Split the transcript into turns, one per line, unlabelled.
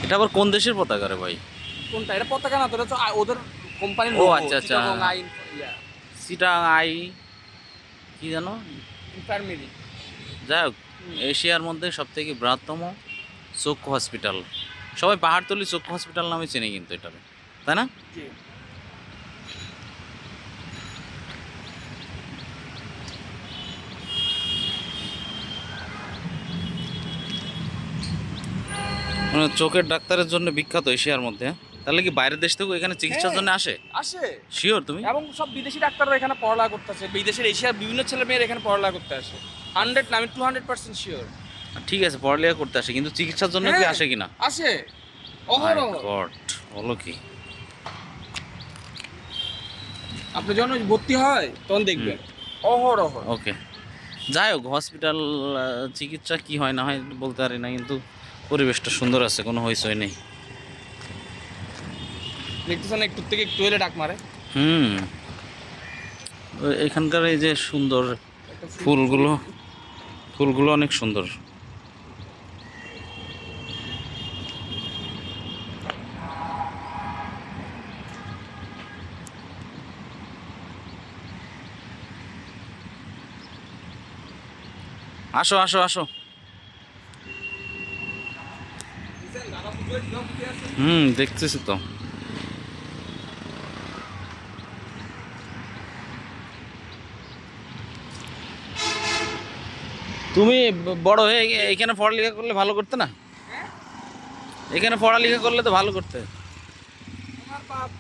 এটা আবার কোন দেশের পতাকা রে ভাই?
কোনটা? এটা পতাকা না তো, এটা তো ওদের কোম্পানির
ও
লোগো।
আচ্ছা আচ্ছা,
চিটাগং আই
চিটাং আই কি জানো,
ইনফার্মেরি।
যাই হোক, এশিয়ার মধ্যে সব থেকে বৃহত্তম চক্ষু হসপিটাল। সবাই পাহাড়তলি চক্ষু হসপিটাল নামে চেনে কিন্তু এটাকে, তাই না?
জি।
মানে চোখের ডাক্তারের জন্য বিখ্যাত এশিয়ার মধ্যে। তাহলে কি বাইরের দেশ থেকেও এখানে চিকিৎসার জন্য আসে?
আসে।
শিওর তুমি?
এবং সব বিদেশি ডাক্তাররা এখানে পড়ালেখা করতে আসে, বিদেশের এশিয়ার বিভিন্ন ছেলে মেয়েরা এখানে পড়ালেখা করতে আসে। 100 না, আমি 200% শিওর।
ঠিক আছে, পড়ালেখা করতে আসে, কিন্তু চিকিৎসার জন্য কি আসে কিনা?
আসে
মাই
অহরহ।
গড, বলো কি!
আপনি যখন ভর্তি হয় তখন দেখবেন অহরহ।
ওকে, যাই হোক, হসপিটাল চিকিৎসা কি হয় না হয় বলতে পারি না, কিন্তু পরিবেশটা সুন্দর আছে, কোনো হইচই নেই।
দেখতেছেন একটু থেকে একটু হলে ডাক মারে।
হুম, এখানকার এই যে সুন্দর
একটা
ফুলগুলো, ফুলগুলো অনেক সুন্দর। আসো আসো আসো। দেখতেছি তো। তুমি বড় হয়ে এখানে পড়ালেখা করলে ভালো করতে না? এখানে পড়ালেখা করলে তো ভালো করতে।
আমার বাপ